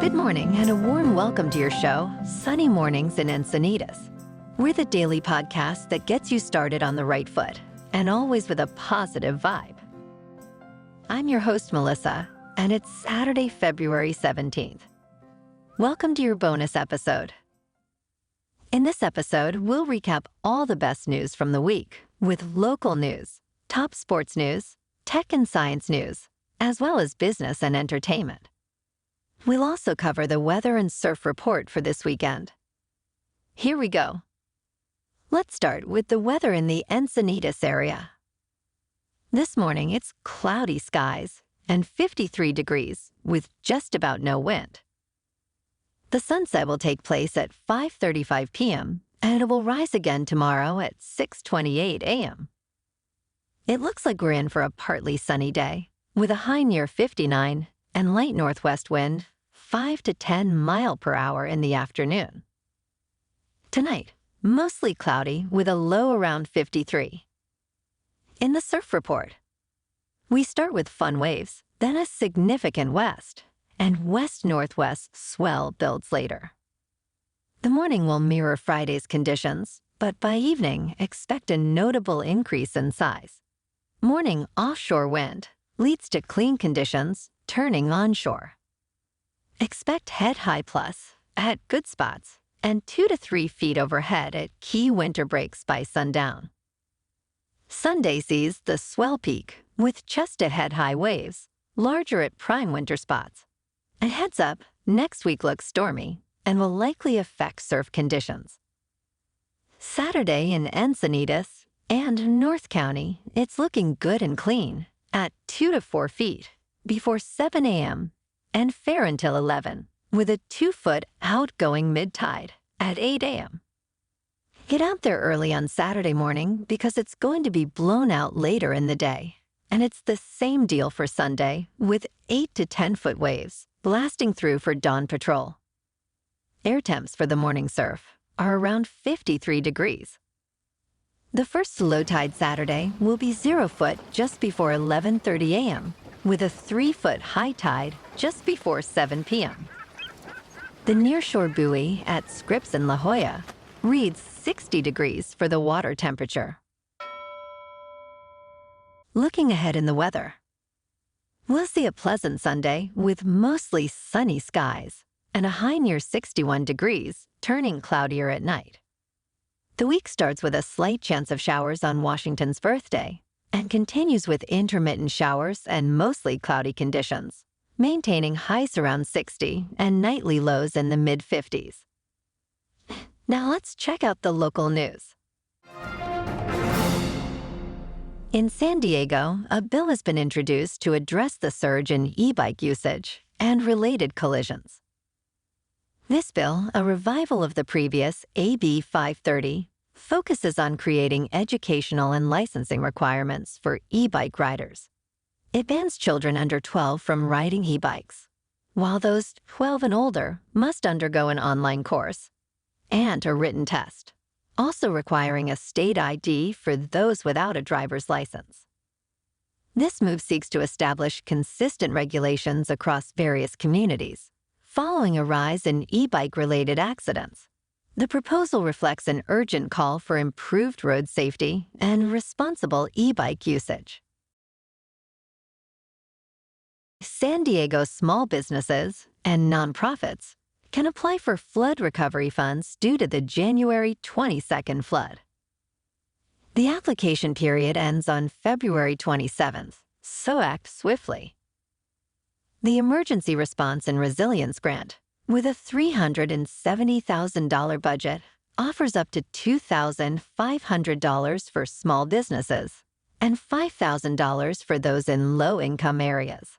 Good morning and a warm welcome to your show, Sunny Mornings in Encinitas. We're the daily podcast that gets you started on the right foot and always with a positive vibe. I'm your host, Melissa, and it's Saturday, February 17th. Welcome to your bonus episode. In this episode, we'll recap all the best news from the week with local news, top sports news, tech and science news, as well as business and entertainment. We'll also cover the weather and surf report for this weekend. Here we go. Let's start with the weather in the Encinitas area. This morning, it's cloudy skies and 53 degrees with just about no wind. The sunset will take place at 5:35 p.m. and it will rise again tomorrow at 6:28 a.m. It looks like we're in for a partly sunny day with a high near 59 and light northwest wind 5 to 10 mile per hour in the afternoon. Tonight, mostly cloudy with a low around 53. In the surf report, we start with fun waves, then a significant west, and west-northwest swell builds later. The morning will mirror Friday's conditions, but by evening, expect a notable increase in size. Morning offshore wind leads to clean conditions, turning onshore. Expect head-high plus at good spots and 2 to 3 feet overhead at key winter breaks by sundown. Sunday sees the swell peak with chest-to-head high waves, larger at prime winter spots. A heads up, next week looks stormy and will likely affect surf conditions. Saturday in Encinitas and North County, it's looking good and clean at 2 to 4 feet before 7 a.m. and fair until 11 with a 2-foot outgoing mid-tide at 8 a.m. Get out there early on Saturday morning because it's going to be blown out later in the day. And it's the same deal for Sunday with 8 to 10-foot waves blasting through for dawn patrol. Air temps for the morning surf are around 53 degrees. The first low tide Saturday will be 0 foot just before 11:30 a.m. with a 3-foot high tide just before 7 p.m. The nearshore buoy at Scripps in La Jolla reads 60 degrees for the water temperature. Looking ahead in the weather, we'll see a pleasant Sunday with mostly sunny skies and a high near 61 degrees, turning cloudier at night. The week starts with a slight chance of showers on Washington's birthday and continues with intermittent showers and mostly cloudy conditions, maintaining highs around 60 and nightly lows in the mid-50s. Now let's check out the local news. In San Diego, a bill has been introduced to address the surge in e-bike usage and related collisions. This bill, a revival of the previous AB 530, focuses on creating educational and licensing requirements for e-bike riders. It bans children under 12 from riding e-bikes, while those 12 and older must undergo an online course and a written test, also requiring a state ID for those without a driver's license. This move seeks to establish consistent regulations across various communities, following a rise in e-bike-related accidents. The proposal reflects an urgent call for improved road safety and responsible e-bike usage. San Diego small businesses and nonprofits can apply for flood recovery funds due to the January 22nd flood. The application period ends on February 27th, so act swiftly. The Emergency Response and Resilience Grant, with a $370,000 budget, offers up to $2,500 for small businesses and $5,000 for those in low-income areas.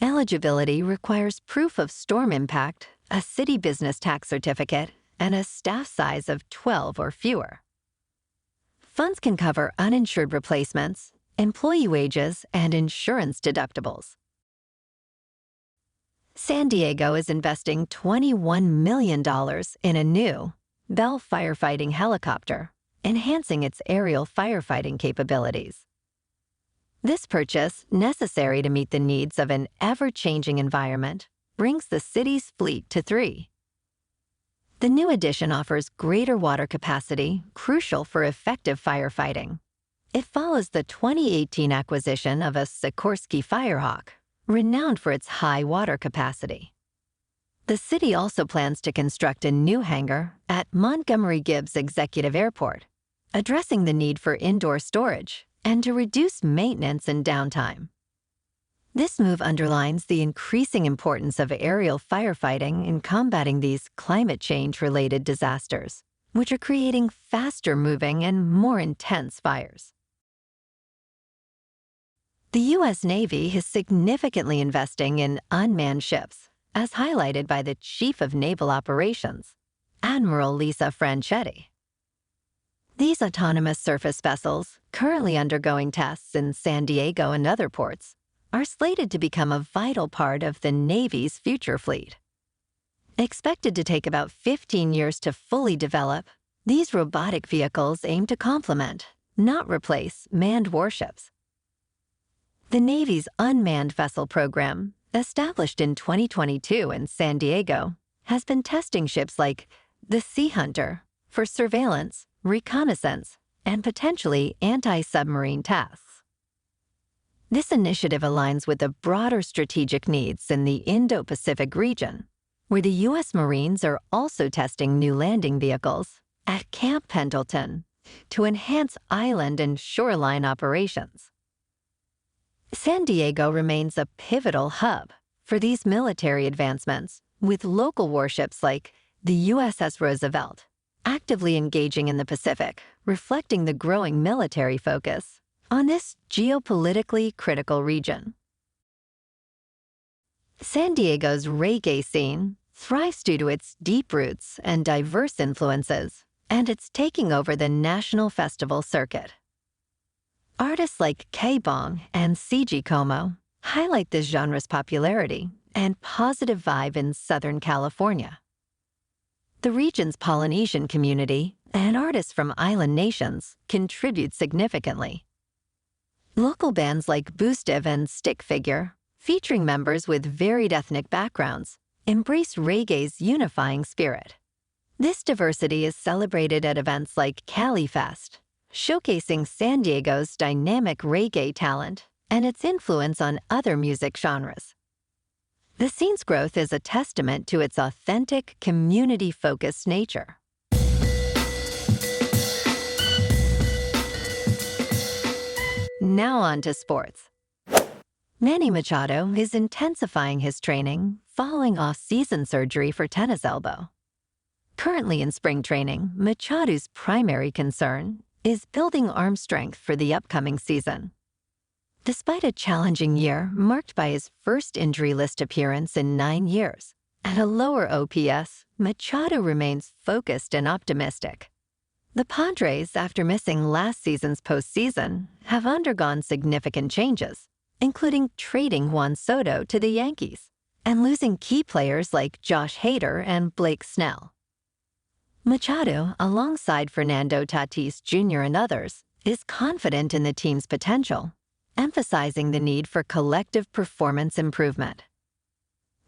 Eligibility requires proof of storm impact, a city business tax certificate, and a staff size of 12 or fewer. Funds can cover uninsured replacements, employee wages, and insurance deductibles. San Diego is investing $21 million in a new Bell firefighting helicopter, enhancing its aerial firefighting capabilities. This purchase, necessary to meet the needs of an ever-changing environment, brings the city's fleet to 3. The new addition offers greater water capacity, crucial for effective firefighting. It follows the 2018 acquisition of a Sikorsky Firehawk, renowned for its high water capacity. The city also plans to construct a new hangar at Montgomery Gibbs Executive Airport, addressing the need for indoor storage and to reduce maintenance and downtime. This move underlines the increasing importance of aerial firefighting in combating these climate change-related disasters, which are creating faster-moving and more intense fires. The U.S. Navy is significantly investing in unmanned ships, as highlighted by the Chief of Naval Operations, Admiral Lisa Franchetti. These autonomous surface vessels, currently undergoing tests in San Diego and other ports, are slated to become a vital part of the Navy's future fleet. Expected to take about 15 years to fully develop, these robotic vehicles aim to complement, not replace, manned warships. The Navy's unmanned vessel program, established in 2022 in San Diego, has been testing ships like the Sea Hunter for surveillance, reconnaissance, and potentially anti-submarine tasks. This initiative aligns with the broader strategic needs in the Indo-Pacific region, where the U.S. Marines are also testing new landing vehicles at Camp Pendleton to enhance island and shoreline operations. San Diego remains a pivotal hub for these military advancements, with local warships like the USS Roosevelt actively engaging in the Pacific, reflecting the growing military focus on this geopolitically critical region. San Diego's reggae scene thrives due to its deep roots and diverse influences, and it's taking over the national festival circuit. Artists like K-Bong and CG Como highlight this genre's popularity and positive vibe in Southern California. The region's Polynesian community and artists from island nations contribute significantly. Local bands like Boostive and Stick Figure, featuring members with varied ethnic backgrounds, embrace reggae's unifying spirit. This diversity is celebrated at events like Cali Fest, showcasing San Diego's dynamic reggae talent and its influence on other music genres. The scene's growth is a testament to its authentic, community-focused nature. Now on to sports. Manny Machado is intensifying his training following off-season surgery for tennis elbow. Currently in spring training, Machado's primary concern is building arm strength for the upcoming season. Despite a challenging year marked by his first injury list appearance in 9 years and a lower OPS, Machado remains focused and optimistic. The Padres, after missing last season's postseason, have undergone significant changes, including trading Juan Soto to the Yankees and losing key players like Josh Hader and Blake Snell. Machado, alongside Fernando Tatis Jr. and others, is confident in the team's potential, emphasizing the need for collective performance improvement.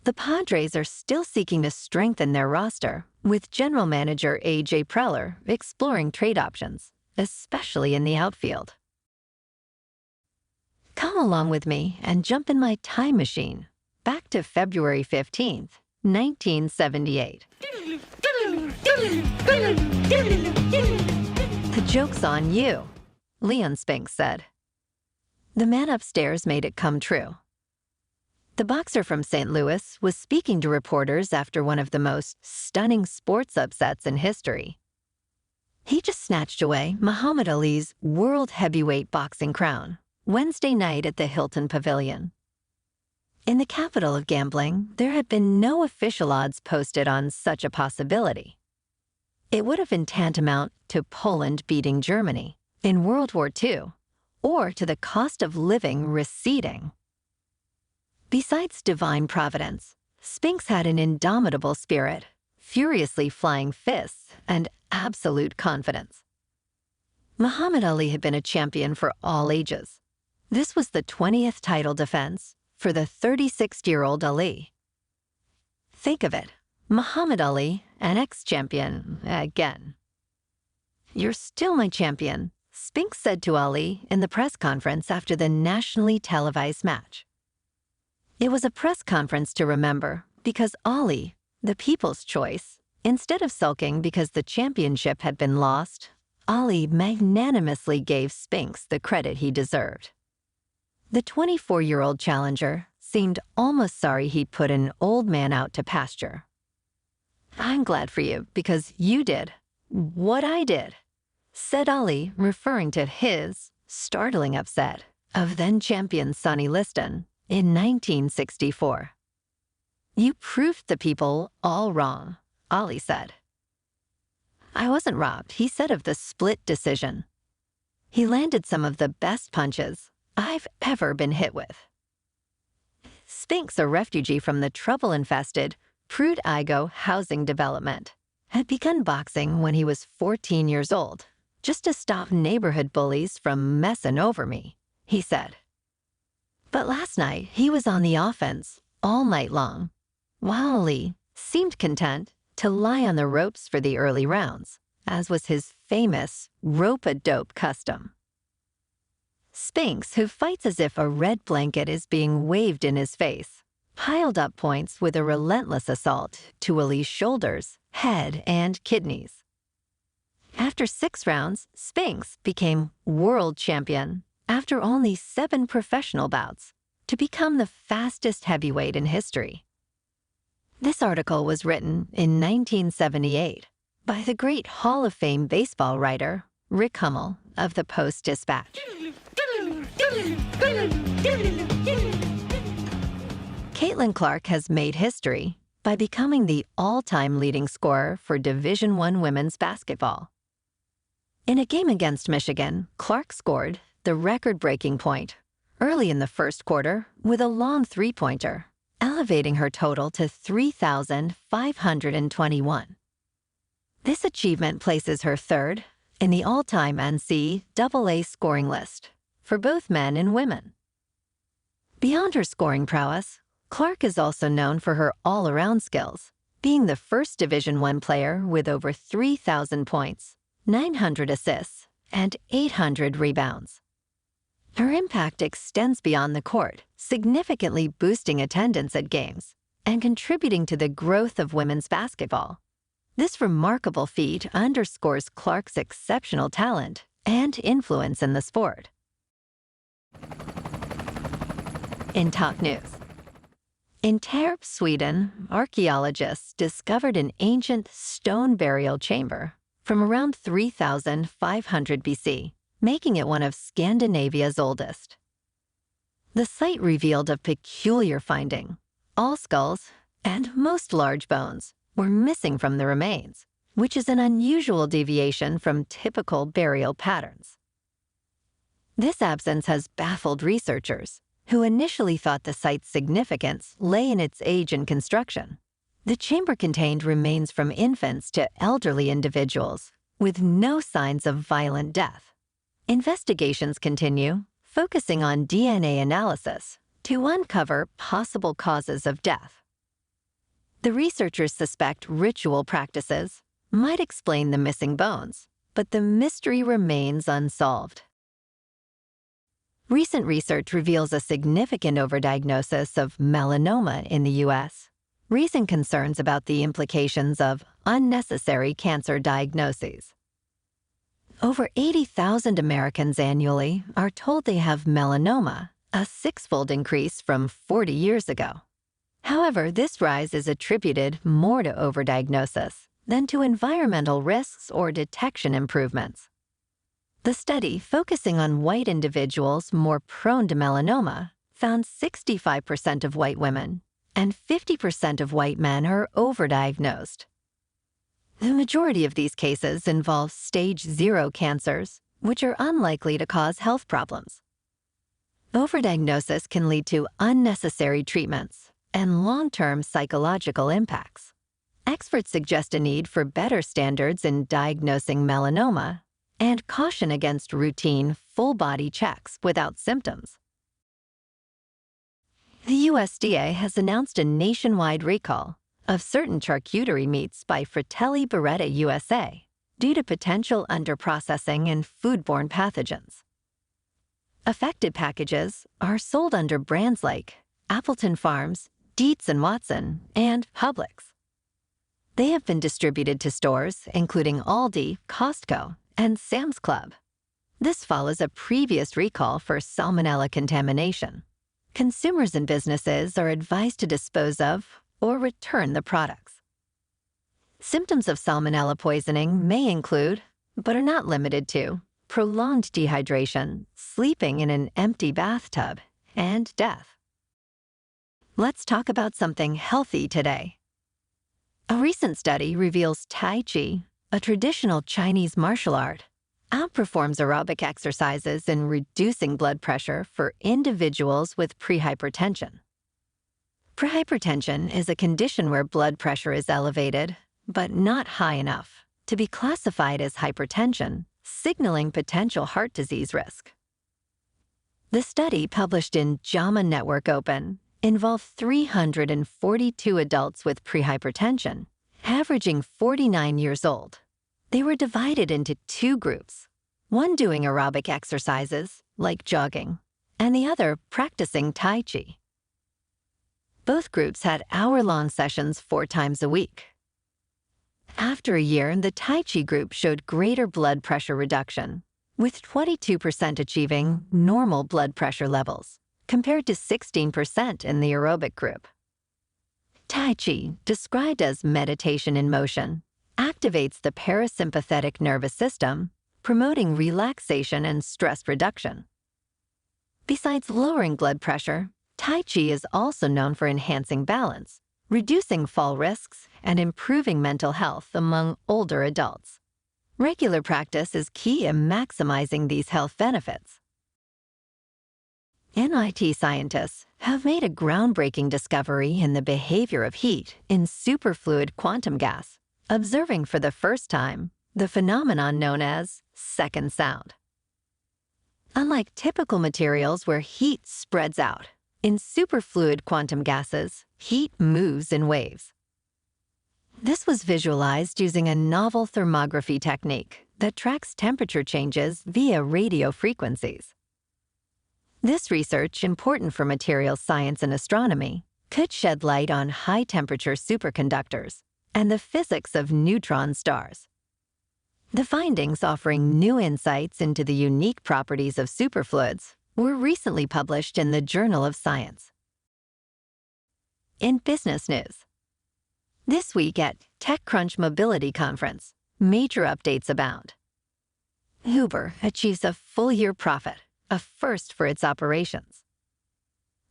The Padres are still seeking to strengthen their roster, with general manager A.J. Preller exploring trade options, especially in the outfield. Come along with me and jump in my time machine, back to February 15th, 1978. The joke's on you, Leon Spinks said. The man upstairs made it come true. The boxer from St. Louis was speaking to reporters after one of the most stunning sports upsets in history. He just snatched away Muhammad Ali's world heavyweight boxing crown Wednesday night at the Hilton Pavilion. In the capital of gambling, there had been no official odds posted on such a possibility. It would have been tantamount to Poland beating Germany in World War II, or to the cost of living receding. Besides divine providence, Spinks had an indomitable spirit, furiously flying fists, and absolute confidence. Muhammad Ali had been a champion for all ages. This was the 20th title defense for the 36-year-old Ali. Think of it, Muhammad Ali, an ex-champion, again. "You're still my champion," Spinks said to Ali in the press conference after the nationally televised match. It was a press conference to remember because Ali, the people's choice, instead of sulking because the championship had been lost, Ali magnanimously gave Spinks the credit he deserved. The 24-year-old challenger seemed almost sorry he'd put an old man out to pasture. "I'm glad for you because you did what I did," said Ali, referring to his startling upset of then-champion Sonny Liston in 1964. "You proved the people all wrong," Ali said. "I wasn't robbed," he said of the split decision. "He landed some of the best punches I've ever been hit with." Spinks, a refugee from the trouble-infested Prude-Igoe housing development, had begun boxing when he was 14 years old, just to stop neighborhood bullies from messing over me, he said. But last night, he was on the offense all night long, while Ali seemed content to lie on the ropes for the early rounds, as was his famous rope-a-dope custom. Spinks, who fights as if a red blanket is being waved in his face, piled up points with a relentless assault to Ali's shoulders, head, and kidneys. After 6 rounds, Spinks became world champion after only 7 professional bouts to become the fastest heavyweight in history. This article was written in 1978 by the great Hall of Fame baseball writer Rick Hummel of the Post-Dispatch. Caitlin Clark has made history by becoming the all-time leading scorer for Division I women's basketball. In a game against Michigan, Clark scored the record-breaking point early in the first quarter with a long three-pointer, elevating her total to 3,521. This achievement places her third in the all-time NCAA scoring list for both men and women. Beyond her scoring prowess, Clark is also known for her all-around skills, being the first Division I player with over 3,000 points, 900 assists, and 800 rebounds. Her impact extends beyond the court, significantly boosting attendance at games and contributing to the growth of women's basketball. This remarkable feat underscores Clark's exceptional talent and influence in the sport. In top news, in Tierp, Sweden, archaeologists discovered an ancient stone burial chamber from around 3,500 BC, making it one of Scandinavia's oldest. The site revealed a peculiar finding. All skulls, and most large bones, were missing from the remains, which is an unusual deviation from typical burial patterns. This absence has baffled researchers, who initially thought the site's significance lay in its age and construction. The chamber contained remains from infants to elderly individuals, with no signs of violent death. Investigations continue, focusing on DNA analysis to uncover possible causes of death. The researchers suspect ritual practices might explain the missing bones, but the mystery remains unsolved. Recent research reveals a significant overdiagnosis of melanoma in the U.S., raising concerns about the implications of unnecessary cancer diagnoses. Over 80,000 Americans annually are told they have melanoma, a 6-fold increase from 40 years ago. However, this rise is attributed more to overdiagnosis than to environmental risks or detection improvements. The study, focusing on white individuals more prone to melanoma, found 65% of white women and 50% of white men are overdiagnosed. The majority of these cases involve stage 0 cancers, which are unlikely to cause health problems. Overdiagnosis can lead to unnecessary treatments and long-term psychological impacts. Experts suggest a need for better standards in diagnosing melanoma and caution against routine, full-body checks without symptoms. The USDA has announced a nationwide recall of certain charcuterie meats by Fratelli Beretta USA due to potential underprocessing and foodborne pathogens. Affected packages are sold under brands like Appleton Farms, Dietz & Watson, and Publix. They have been distributed to stores including Aldi, Costco, and Sam's Club. This follows a previous recall for salmonella contamination. Consumers and businesses are advised to dispose of or return the products. Symptoms of salmonella poisoning may include, but are not limited to, prolonged dehydration, sleeping in an empty bathtub, and death. Let's talk about something healthy today. A recent study reveals Tai Chi, a traditional Chinese martial art, outperforms aerobic exercises in reducing blood pressure for individuals with prehypertension. Prehypertension is a condition where blood pressure is elevated, but not high enough, to be classified as hypertension, signaling potential heart disease risk. The study, published in JAMA Network Open, involved 342 adults with prehypertension, averaging 49 years old. They were divided into two groups, one doing aerobic exercises, like jogging, and the other practicing Tai Chi. Both groups had hour-long sessions 4 times a week. After a year, the Tai Chi group showed greater blood pressure reduction, with 22% achieving normal blood pressure levels, compared to 16% in the aerobic group. Tai Chi, described as meditation in motion, activates the parasympathetic nervous system, promoting relaxation and stress reduction. Besides lowering blood pressure, Tai Chi is also known for enhancing balance, reducing fall risks, and improving mental health among older adults. Regular practice is key in maximizing these health benefits. MIT scientists have made a groundbreaking discovery in the behavior of heat in superfluid quantum gas, observing for the first time the phenomenon known as second sound. Unlike typical materials where heat spreads out, in superfluid quantum gases, heat moves in waves. This was visualized using a novel thermography technique that tracks temperature changes via radio frequencies. This research, important for materials science and astronomy, could shed light on high-temperature superconductors and the physics of neutron stars. The findings, offering new insights into the unique properties of superfluids, were recently published in the Journal of Science. In business news, this week at TechCrunch Mobility Conference, major updates abound. Uber achieves a full-year profit, a first for its operations.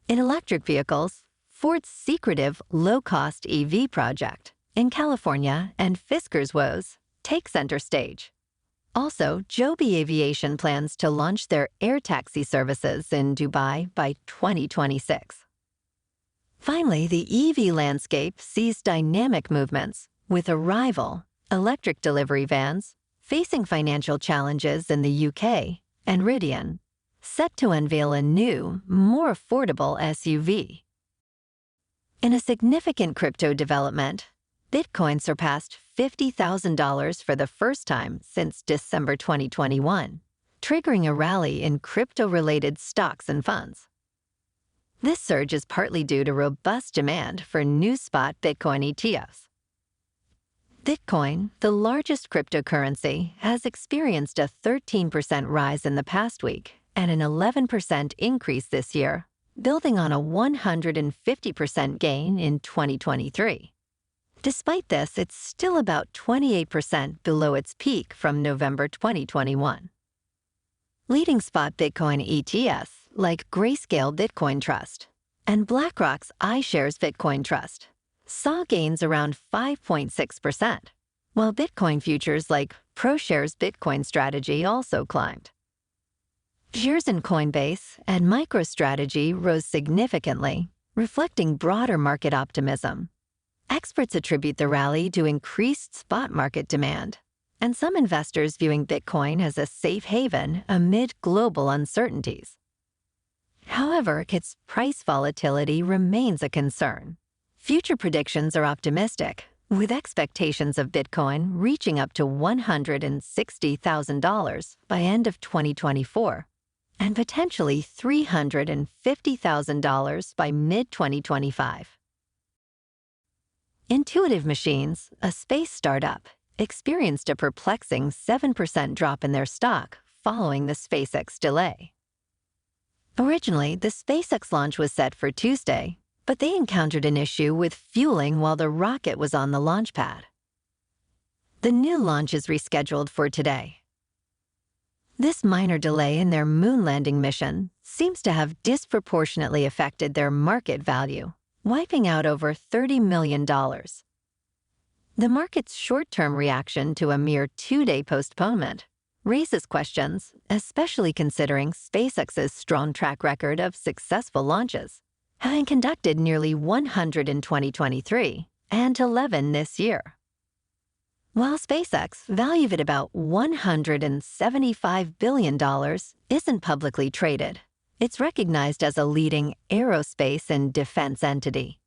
In electric vehicles, Ford's secretive low-cost EV project in California and Fisker's woes take center stage. Also, Joby Aviation plans to launch their air taxi services in Dubai by 2026. Finally, the EV landscape sees dynamic movements, with Arrival, electric delivery vans, facing financial challenges in the UK, and Rivian, set to unveil a new, more affordable SUV. In a significant crypto development, Bitcoin surpassed $50,000 for the first time since December 2021, triggering a rally in crypto-related stocks and funds. This surge is partly due to robust demand for new spot Bitcoin ETFs. Bitcoin, the largest cryptocurrency, has experienced a 13% rise in the past week and an 11% increase this year, building on a 150% gain in 2023. Despite this, it's still about 28% below its peak from November 2021. Leading spot Bitcoin ETFs like Grayscale Bitcoin Trust and BlackRock's iShares Bitcoin Trust saw gains around 5.6%, while Bitcoin futures like ProShares Bitcoin Strategy also climbed. Shares in Coinbase and MicroStrategy rose significantly, reflecting broader market optimism. Experts attribute the rally to increased spot market demand, and some investors viewing Bitcoin as a safe haven amid global uncertainties. However, its price volatility remains a concern. Future predictions are optimistic, with expectations of Bitcoin reaching up to $160,000 by end of 2024 and potentially $350,000 by mid-2025. Intuitive Machines, a space startup, experienced a perplexing 7% drop in their stock following the SpaceX delay. Originally, the SpaceX launch was set for Tuesday, but they encountered an issue with fueling while the rocket was on the launch pad. The new launch is rescheduled for today. This minor delay in their moon landing mission seems to have disproportionately affected their market value, wiping out over $30 million. The market's short-term reaction to a mere 2-day postponement raises questions, especially considering SpaceX's strong track record of successful launches, having conducted nearly 100 in 2023 and 11 this year. While SpaceX, valued at about $175 billion, isn't publicly traded, it's recognized as a leading aerospace and defense entity.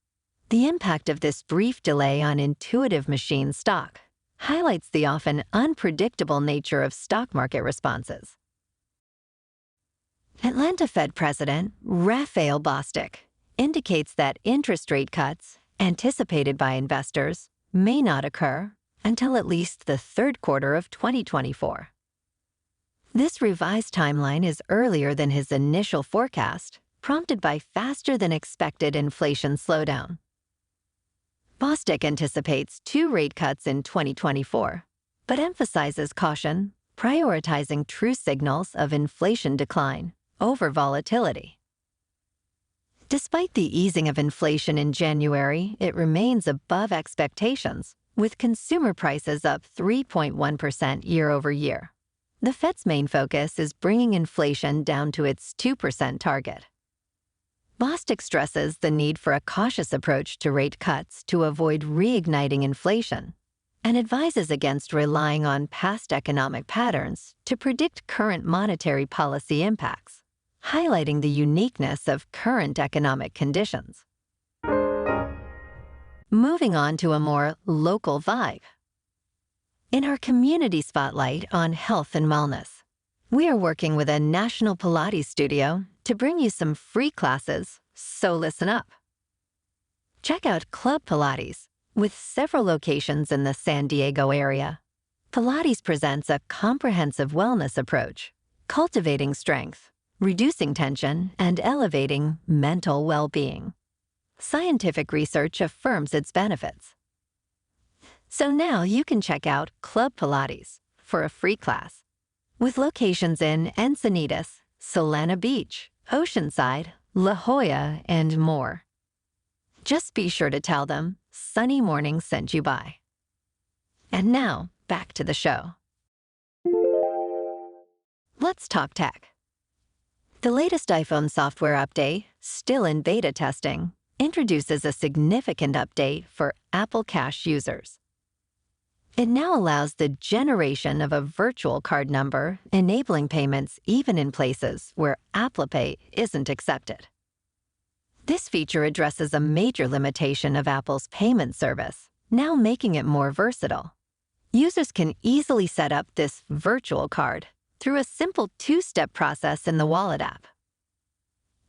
The impact of this brief delay on Intuitive Machines stock highlights the often unpredictable nature of stock market responses. Atlanta Fed President Raphael Bostic indicates that interest rate cuts, anticipated by investors, may not occur until at least the third quarter of 2024. This revised timeline is earlier than his initial forecast, prompted by faster-than-expected inflation slowdown. Bostic anticipates 2 rate cuts in 2024, but emphasizes caution, prioritizing true signals of inflation decline over volatility. Despite the easing of inflation in January, it remains above expectations, with consumer prices up 3.1% year-over-year. The Fed's main focus is bringing inflation down to its 2% target. Bostic stresses the need for a cautious approach to rate cuts to avoid reigniting inflation, and advises against relying on past economic patterns to predict current monetary policy impacts, highlighting the uniqueness of current economic conditions. Moving on to a more local vibe. In our community spotlight on health and wellness, we are working with a national Pilates studio to bring you some free classes, so listen up. Check out Club Pilates, with several locations in the San Diego area. Pilates presents a comprehensive wellness approach, cultivating strength, reducing tension, and elevating mental well-being. Scientific research affirms its benefits. So now you can check out Club Pilates for a free class, with locations in Encinitas, Solana Beach, Oceanside, La Jolla, and more. Just be sure to tell them Sunny Mornings sent you by. And now, back to the show. Let's talk tech. The latest iPhone software update, still in beta testing, introduces a significant update for Apple Cash users. It now allows the generation of a virtual card number, enabling payments even in places where Apple Pay isn't accepted. This feature addresses a major limitation of Apple's payment service, now making it more versatile. Users can easily set up this virtual card through a simple 2-step process in the Wallet app.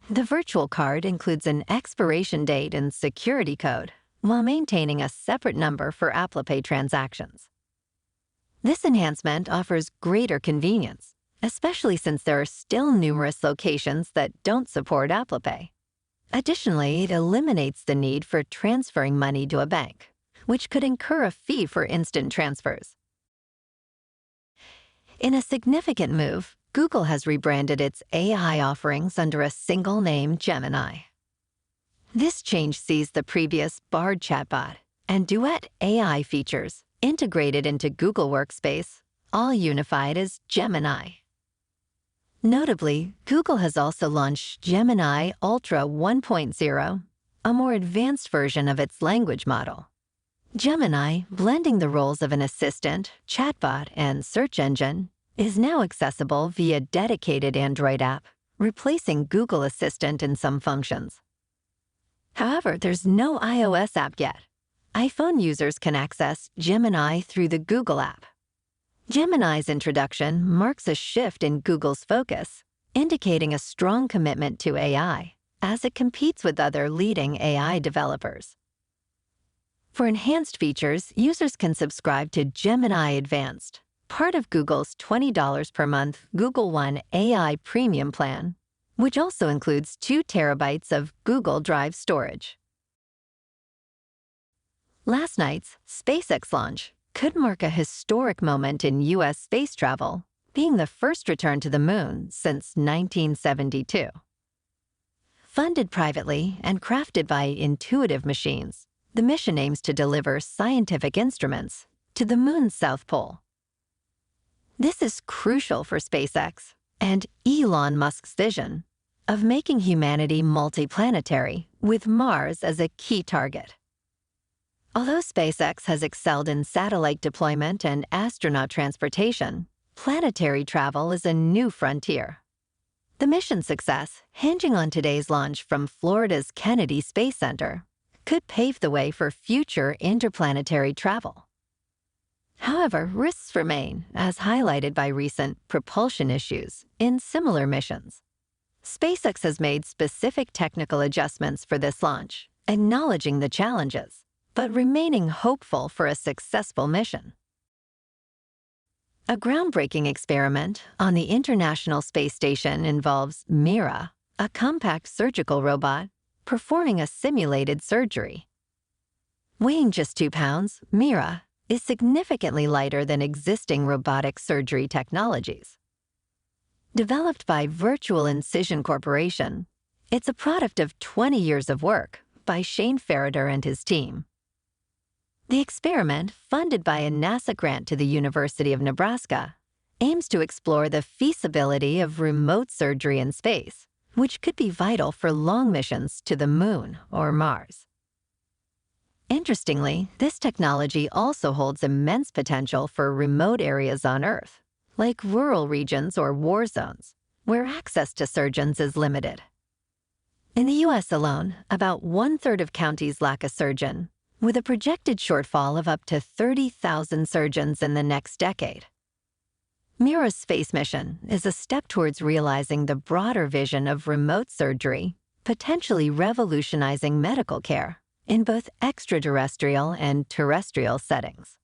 The virtual card includes an expiration date and security code, while maintaining a separate number for Apple Pay transactions. This enhancement offers greater convenience, especially since there are still numerous locations that don't support Apple Pay. Additionally, it eliminates the need for transferring money to a bank, which could incur a fee for instant transfers. In a significant move, Google has rebranded its AI offerings under a single name, Gemini. This change sees the previous Bard chatbot and Duet AI features integrated into Google Workspace, all unified as Gemini. Notably, Google has also launched Gemini Ultra 1.0, a more advanced version of its language model. Gemini, blending the roles of an assistant, chatbot, and search engine, is now accessible via dedicated Android app, replacing Google Assistant in some functions. However, there's no iOS app yet. iPhone users can access Gemini through the Google app. Gemini's introduction marks a shift in Google's focus, indicating a strong commitment to AI as it competes with other leading AI developers. For enhanced features, users can subscribe to Gemini Advanced, part of Google's $20 per month Google One AI Premium plan, which also includes 2 terabytes of Google Drive storage. Last night's SpaceX launch could mark a historic moment in U.S. space travel, being the first return to the moon since 1972. Funded privately and crafted by Intuitive Machines, the mission aims to deliver scientific instruments to the moon's south pole. This is crucial for SpaceX and Elon Musk's vision of making humanity multiplanetary with Mars as a key target. Although SpaceX has excelled in satellite deployment and astronaut transportation, planetary travel is a new frontier. The mission's success, hinging on today's launch from Florida's Kennedy Space Center, could pave the way for future interplanetary travel. However, risks remain, as highlighted by recent propulsion issues in similar missions. SpaceX has made specific technical adjustments for this launch, acknowledging the challenges, but remaining hopeful for a successful mission. A groundbreaking experiment on the International Space Station involves Mira, a compact surgical robot, performing a simulated surgery. Weighing just 2 pounds, Mira is significantly lighter than existing robotic surgery technologies. Developed by Virtual Incision Corporation, it's a product of 20 years of work by Shane Ferriter and his team. The experiment, funded by a NASA grant to the University of Nebraska, aims to explore the feasibility of remote surgery in space, which could be vital for long missions to the Moon or Mars. Interestingly, this technology also holds immense potential for remote areas on Earth, like rural regions or war zones, where access to surgeons is limited. In the U.S. alone, about 1/3 of counties lack a surgeon, with a projected shortfall of up to 30,000 surgeons in the next decade. Mira's space mission is a step towards realizing the broader vision of remote surgery, potentially revolutionizing medical care in both extraterrestrial and terrestrial settings.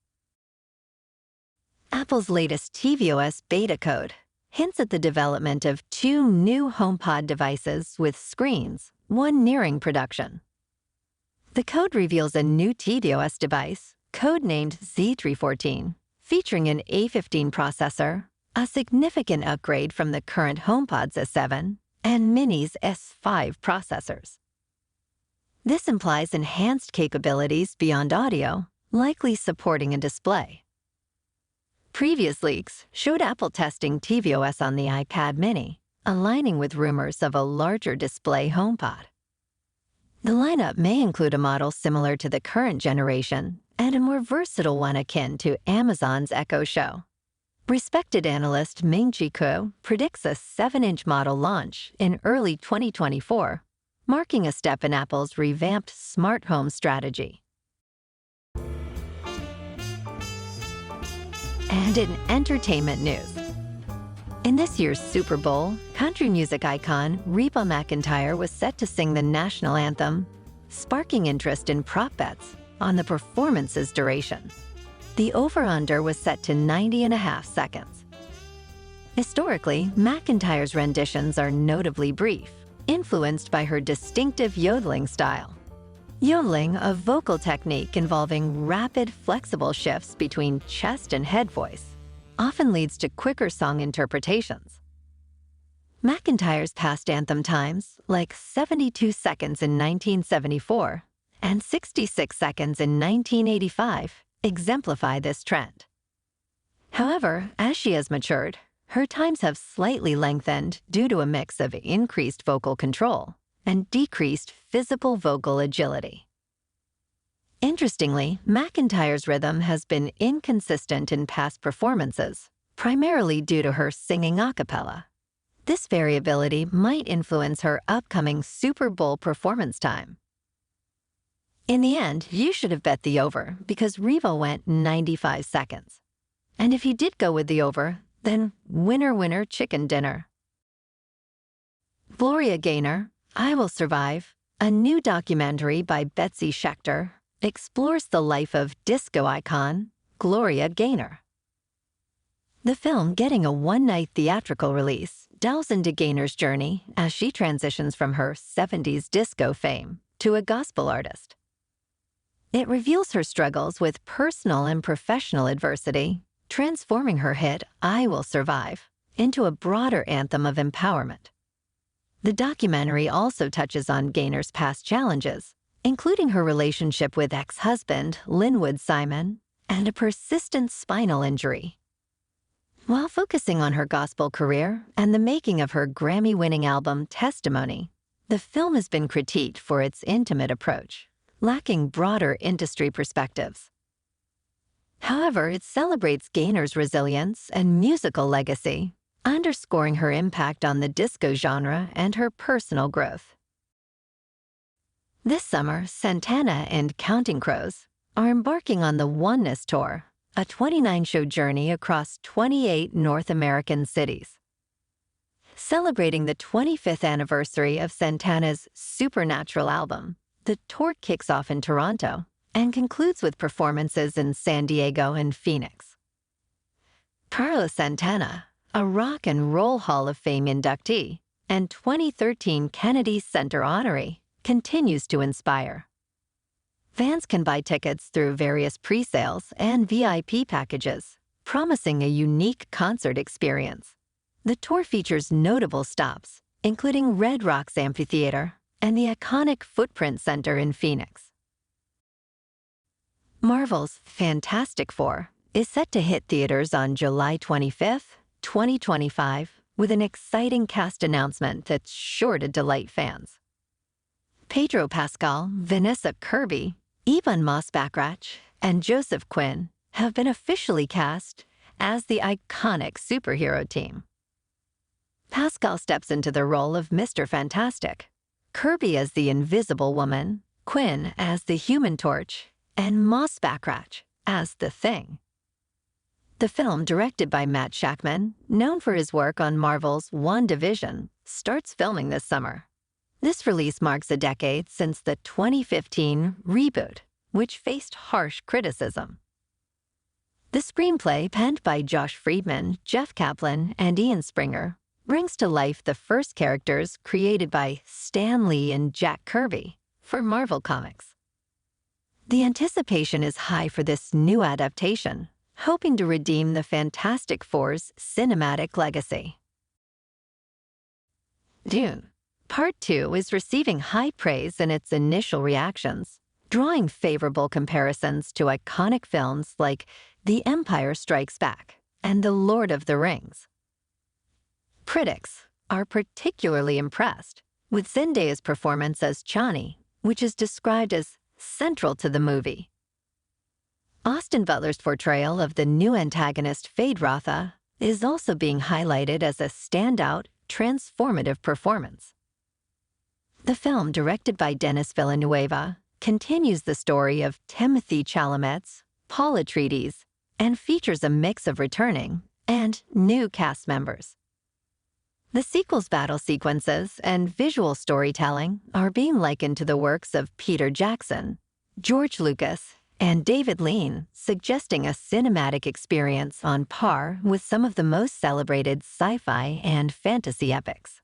Apple's latest tvOS beta code hints at the development of 2 new HomePod devices with screens, one nearing production. The code reveals a new tvOS device, codenamed Z314, featuring an A15 processor, a significant upgrade from the current HomePod's S7 and Mini's S5 processors. This implies enhanced capabilities beyond audio, likely supporting a display. Previous leaks showed Apple testing tvOS on the iPad mini, aligning with rumors of a larger display HomePod. The lineup may include a model similar to the current generation and a more versatile one akin to Amazon's Echo Show. Respected analyst Ming-Chi Kuo predicts a 7-inch model launch in early 2024, marking a step in Apple's revamped smart home strategy. And in entertainment news, in this year's Super Bowl, country music icon Reba McEntire was set to sing the national anthem, sparking interest in prop bets on the performance's duration. The over-under was set to 90.5 seconds. Historically, McEntire's renditions are notably brief, influenced by her distinctive yodeling style. Yodeling, a vocal technique involving rapid, flexible shifts between chest and head voice, often leads to quicker song interpretations. McEntire's past anthem times, like 72 seconds in 1974 and 66 seconds in 1985, exemplify this trend. However, as she has matured, her times have slightly lengthened due to a mix of increased vocal control and decreased physical vocal agility. Interestingly, McEntire's rhythm has been inconsistent in past performances, primarily due to her singing a cappella. This variability might influence her upcoming Super Bowl performance time. In the end, you should have bet the over because Revo went 95 seconds. And if you did go with the over, then winner, winner, chicken dinner. Gloria Gaynor, I Will Survive, a new documentary by Betsy Schechter, explores the life of disco icon Gloria Gaynor. The film, getting a one-night theatrical release, delves into Gaynor's journey as she transitions from her 70s disco fame to a gospel artist. It reveals her struggles with personal and professional adversity, transforming her hit I Will Survive into a broader anthem of empowerment. The documentary also touches on Gaynor's past challenges, including her relationship with ex-husband Linwood Simon and a persistent spinal injury. While focusing on her gospel career and the making of her Grammy-winning album Testimony, the film has been critiqued for its intimate approach, lacking broader industry perspectives. However, it celebrates Gaynor's resilience and musical legacy, underscoring her impact on the disco genre and her personal growth. This summer, Santana and Counting Crows are embarking on the Oneness Tour, a 29-show journey across 28 North American cities. Celebrating the 25th anniversary of Santana's Supernatural album, the tour kicks off in Toronto and concludes with performances in San Diego and Phoenix. Carlos Santana, a Rock and Roll Hall of Fame inductee and 2013 Kennedy Center honoree, continues to inspire. Fans can buy tickets through various pre-sales and VIP packages, promising a unique concert experience. The tour features notable stops, including Red Rocks Amphitheater and the iconic Footprint Center in Phoenix. Marvel's Fantastic Four is set to hit theaters on July 25th, 2025, with an exciting cast announcement that's sure to delight fans. Pedro Pascal, Vanessa Kirby, Ebon Moss-Bachrach, and Joseph Quinn have been officially cast as the iconic superhero team. Pascal steps into the role of Mr. Fantastic, Kirby as the Invisible Woman, Quinn as the Human Torch, and Moss-Bachrach as the Thing. The film, directed by Matt Shakman, known for his work on Marvel's WandaVision, starts filming this summer. This release marks a decade since the 2015 reboot, which faced harsh criticism. The screenplay, penned by Josh Friedman, Jeff Kaplan, and Ian Springer, brings to life the first characters created by Stan Lee and Jack Kirby for Marvel Comics. The anticipation is high for this new adaptation, hoping to redeem the Fantastic Four's cinematic legacy. Dune Part 2 is receiving high praise in its initial reactions, drawing favorable comparisons to iconic films like The Empire Strikes Back and The Lord of the Rings. Critics are particularly impressed with Zendaya's performance as Chani, which is described as central to the movie. Austin Butler's portrayal of the new antagonist Feyd-Rautha is also being highlighted as a standout, transformative performance. The film, directed by Denis Villeneuve, continues the story of Timothée Chalamet's Paul Atreides and features a mix of returning and new cast members. The sequel's battle sequences and visual storytelling are being likened to the works of Peter Jackson, George Lucas, and David Lean, suggesting a cinematic experience on par with some of the most celebrated sci-fi and fantasy epics.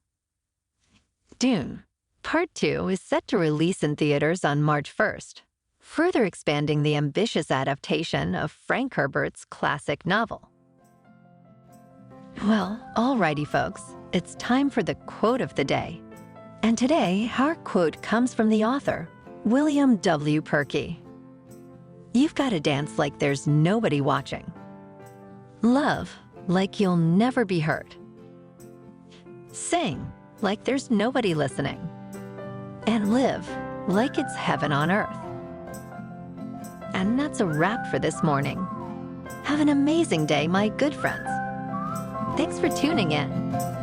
Dune Part 2 is set to release in theaters on March 1st, further expanding the ambitious adaptation of Frank Herbert's classic novel. Well, alrighty folks, it's time for the quote of the day. And today, our quote comes from the author, William W. Perky. You've got to dance like there's nobody watching. Love like you'll never be hurt. Sing like there's nobody listening. And live like it's heaven on earth. And that's a wrap for this morning. Have an amazing day, my good friends. Thanks for tuning in.